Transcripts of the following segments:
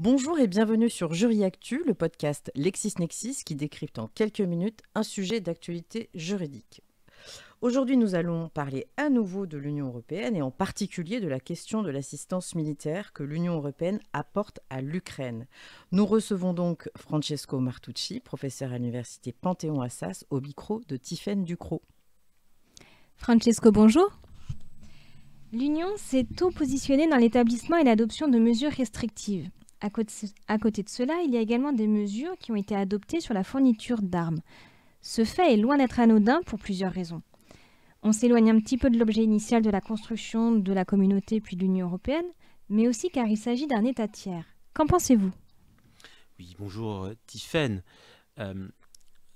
Bonjour et bienvenue sur Jury Actu, le podcast LexisNexis qui décrypte en quelques minutes un sujet d'actualité juridique. Aujourd'hui, nous allons parler à nouveau de l'Union européenne et en particulier de la question de l'assistance militaire que l'Union européenne apporte à l'Ukraine. Nous recevons donc Francesco Martucci, professeur à l'université Panthéon-Assas, au micro de Tiffaine Ducrot. Francesco, bonjour. L'Union s'est tôt positionnée dans l'établissement et l'adoption de mesures restrictives. À côté de cela, il y a également des mesures qui ont été adoptées sur la fourniture d'armes. Ce fait est loin d'être anodin pour plusieurs raisons. On s'éloigne un petit peu de l'objet initial de la construction de la communauté puis de l'Union européenne, mais aussi car il s'agit d'un État tiers. Qu'en pensez-vous ? Oui, bonjour Tiffaine.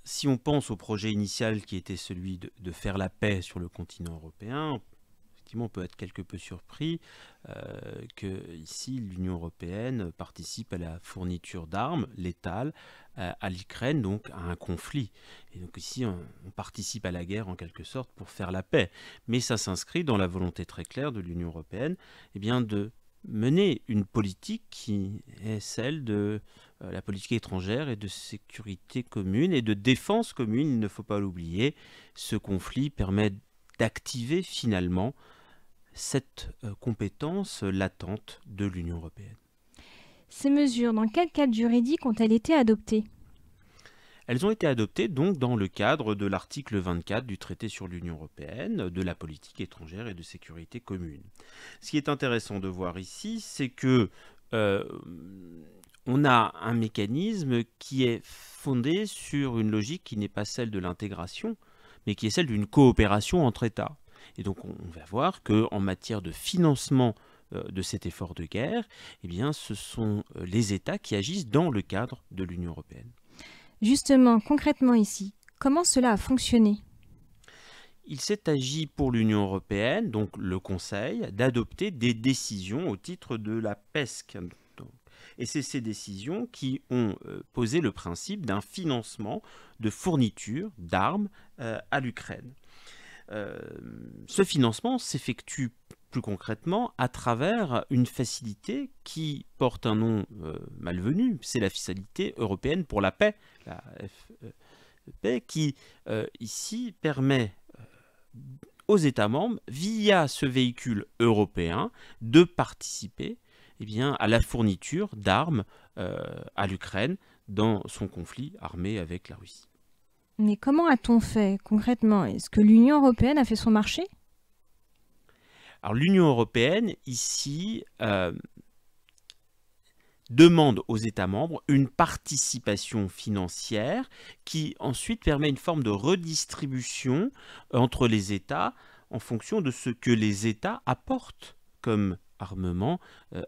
Si on pense au projet initial qui était celui de faire la paix sur le continent européen, effectivement, on peut être quelque peu surpris que ici l'Union européenne participe à la fourniture d'armes létales à l'Ukraine, donc à un conflit. Et donc ici, on participe à la guerre en quelque sorte pour faire la paix. Mais ça s'inscrit dans la volonté très claire de l'Union européenne de mener une politique qui est celle de la politique étrangère et de sécurité commune et de défense commune. Il ne faut pas l'oublier. Ce conflit permet d'activer finalement cette compétence latente de l'Union européenne. Ces mesures, dans quel cadre juridique ont-elles été adoptées ? Elles ont été adoptées donc dans le cadre de l'article 24 du traité sur l'Union européenne, de la politique étrangère et de sécurité commune. Ce qui est intéressant de voir ici, c'est que on a un mécanisme qui est fondé sur une logique qui n'est pas celle de l'intégration, mais qui est celle d'une coopération entre États. Et donc on va voir qu'en matière de financement de cet effort de guerre, eh bien, ce sont les États qui agissent dans le cadre de l'Union européenne. Justement, concrètement ici, comment cela a fonctionné ? Il s'est agi pour l'Union européenne, donc le Conseil, d'adopter des décisions au titre de la PESC. Et c'est ces décisions qui ont posé le principe d'un financement de fourniture d'armes à l'Ukraine. Ce financement s'effectue plus concrètement à travers une facilité qui porte un nom malvenu, c'est la facilité européenne pour la paix, la FEP, qui ici permet aux États membres, via ce véhicule européen, de participer à la fourniture d'armes à l'Ukraine dans son conflit armé avec la Russie. Mais comment a-t-on fait concrètement ? Est-ce que l'Union européenne a fait son marché ? Alors l'Union européenne, ici, demande aux États membres une participation financière qui ensuite permet une forme de redistribution entre les États en fonction de ce que les États apportent comme armement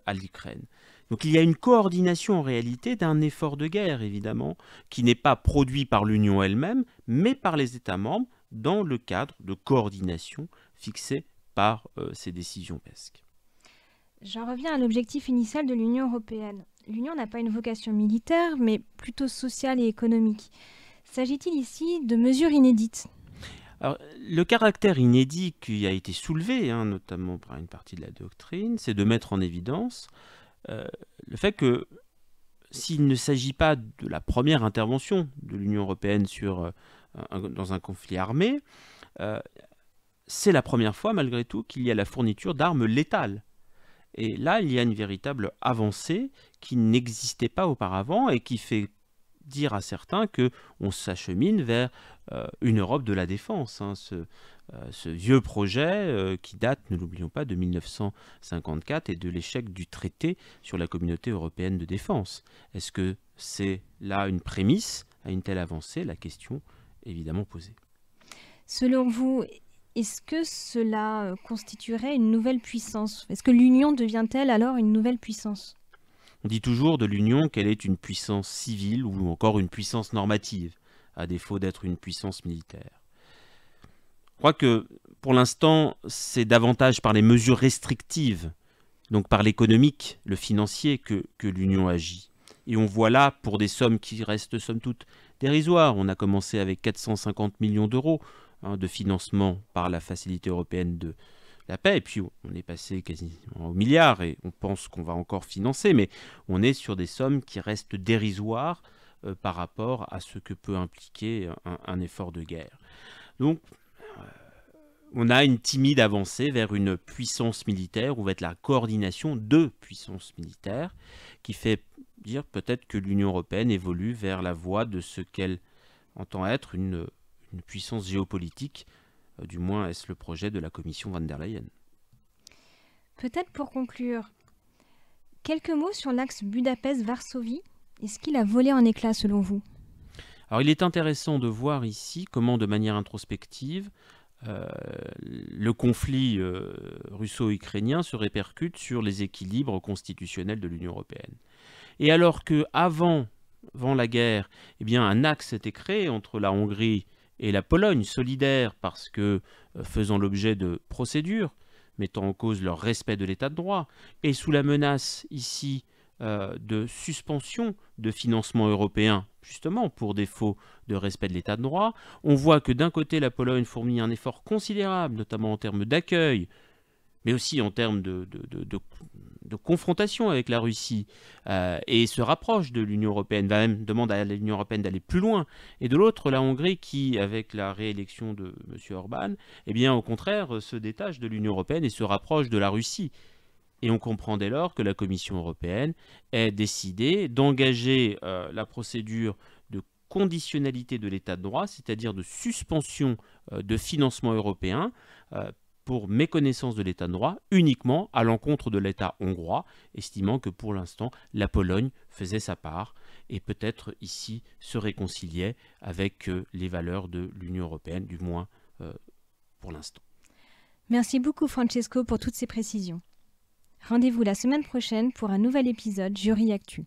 à l'Ukraine. Donc il y a une coordination en réalité d'un effort de guerre, évidemment, qui n'est pas produit par l'Union elle-même, mais par les États membres dans le cadre de coordination fixé par ces décisions PESC. J'en reviens à l'objectif initial de l'Union européenne. L'Union n'a pas une vocation militaire, mais plutôt sociale et économique. S'agit-il ici de mesures inédites ? Alors, le caractère inédit qui a été soulevé, notamment par une partie de la doctrine, c'est de mettre en évidence le fait que s'il ne s'agit pas de la première intervention de l'Union européenne dans un conflit armé, c'est la première fois malgré tout qu'il y a la fourniture d'armes létales. Et là, il y a une véritable avancée qui n'existait pas auparavant et qui fait dire à certains qu'on s'achemine vers une Europe de la défense. Ce vieux projet qui date, ne l'oublions pas, de 1954 et de l'échec du traité sur la communauté européenne de défense. Est-ce que c'est là une prémisse à une telle avancée ? La question est évidemment posée. Selon vous, est-ce que cela constituerait une nouvelle puissance ? Est-ce que l'Union devient-elle alors une nouvelle puissance ? On dit toujours de l'Union qu'elle est une puissance civile ou encore une puissance normative, à défaut d'être une puissance militaire. Je crois que pour l'instant, c'est davantage par les mesures restrictives, donc par l'économique, le financier, que l'Union agit. Et on voit là, pour des sommes qui restent somme toute dérisoires, on a commencé avec 450 millions d'euros de financement par la Facilité européenne la paix. Et puis on est passé quasiment au milliard et on pense qu'on va encore financer, mais on est sur des sommes qui restent dérisoires par rapport à ce que peut impliquer un effort de guerre. Donc on a une timide avancée vers une puissance militaire, où va être la coordination de puissances militaires, qui fait dire peut-être que l'Union européenne évolue vers la voie de ce qu'elle entend être une puissance géopolitique. Du moins est-ce le projet de la commission von der Leyen. Peut-être pour conclure, quelques mots sur l'axe Budapest-Varsovie. Est-ce qu'il a volé en éclats selon vous? Alors il est intéressant de voir ici comment, de manière introspective, le conflit russo-ukrainien se répercute sur les équilibres constitutionnels de l'Union européenne. Et alors qu'avant la guerre, eh bien, un axe était créé entre la Hongrie et la Pologne, solidaire parce que faisant l'objet de procédures mettant en cause leur respect de l'état de droit, et sous la menace ici de suspension de financement européen, justement pour défaut de respect de l'état de droit, on voit que d'un côté la Pologne fournit un effort considérable, notamment en termes d'accueil, mais aussi en termes de confrontation avec la Russie, et se rapproche de l'Union européenne, va même demander à l'Union européenne d'aller plus loin. Et de l'autre, la Hongrie qui, avec la réélection de M. Orban, eh bien, au contraire, se détache de l'Union européenne et se rapproche de la Russie. Et on comprend dès lors que la Commission européenne ait décidé d'engager la procédure de conditionnalité de l'état de droit, c'est-à-dire de suspension de financement européen, pour méconnaissance de l'état de droit uniquement à l'encontre de l'état hongrois, estimant que pour l'instant la Pologne faisait sa part et peut-être ici se réconciliait avec les valeurs de l'Union européenne, du moins pour l'instant. Merci beaucoup Francesco pour toutes ces précisions. Rendez-vous la semaine prochaine pour un nouvel épisode Jury Actu.